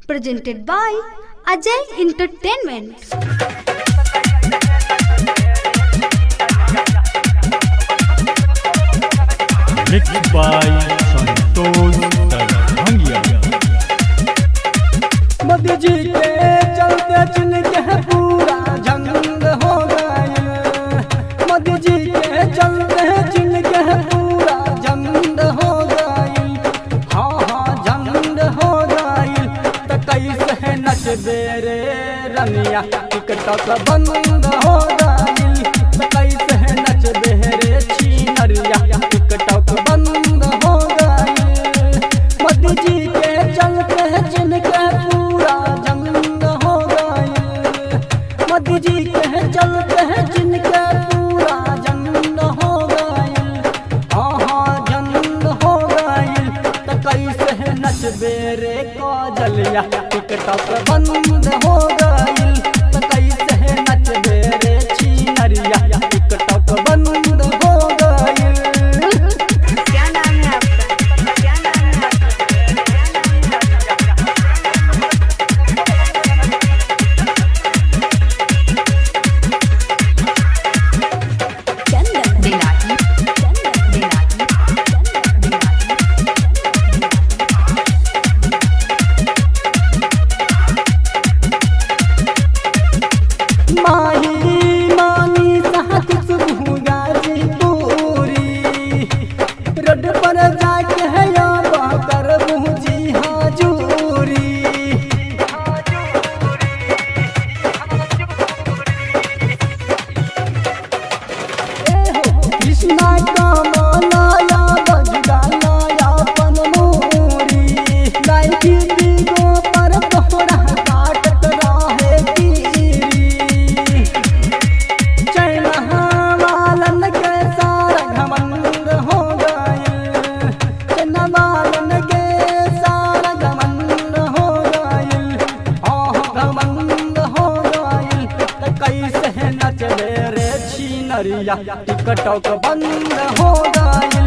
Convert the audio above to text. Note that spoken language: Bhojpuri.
presented by Ajay Entertainment. Mixed by Santosh Darbangia. Modi ji के चलते चुन के पूरा जंग हो गए। मोदी जी के चलते चुन के पूरा जंग हो गए। हाँ हाँ जंग हो गए। तो कैसे नच दे रे रनिया टिकटॉक बंद हो गए। तो कैसे नच दे रे छीनरिया टिकटॉक बंद हो गए। मोदी जी के चलते चुन के पूरा जंग हो गए। मोदी जी के चलते जिनके पूरा जंग हो गए। हाँ हाँ जंग हो गए। तो कैसे नच बेरे काजलिया टिकटॉक बंद हो गए। तो कैसे नच बेरे छीनरिया टिकटॉक बंद हो गए। क्या नाम है आपका? क्या नाम है चंदन दिलाती चंदन दिलाती चंदन दिलाती माही मानी साथ सुबह पूरी रोड पर जाके है कर मुझी हाजूरी। कृष्णा का मानाया बजगानाया पनमूरी लाइकी दिगो पर तोहरा काटत रहे तीरी। चैना वालन के सारा घमंड हो गए। चैना वालन के सारा घमंड हो गए। घमंड हो गए। तो कैसे नचले रे छीनरिया टिकटॉक बंद हो गए।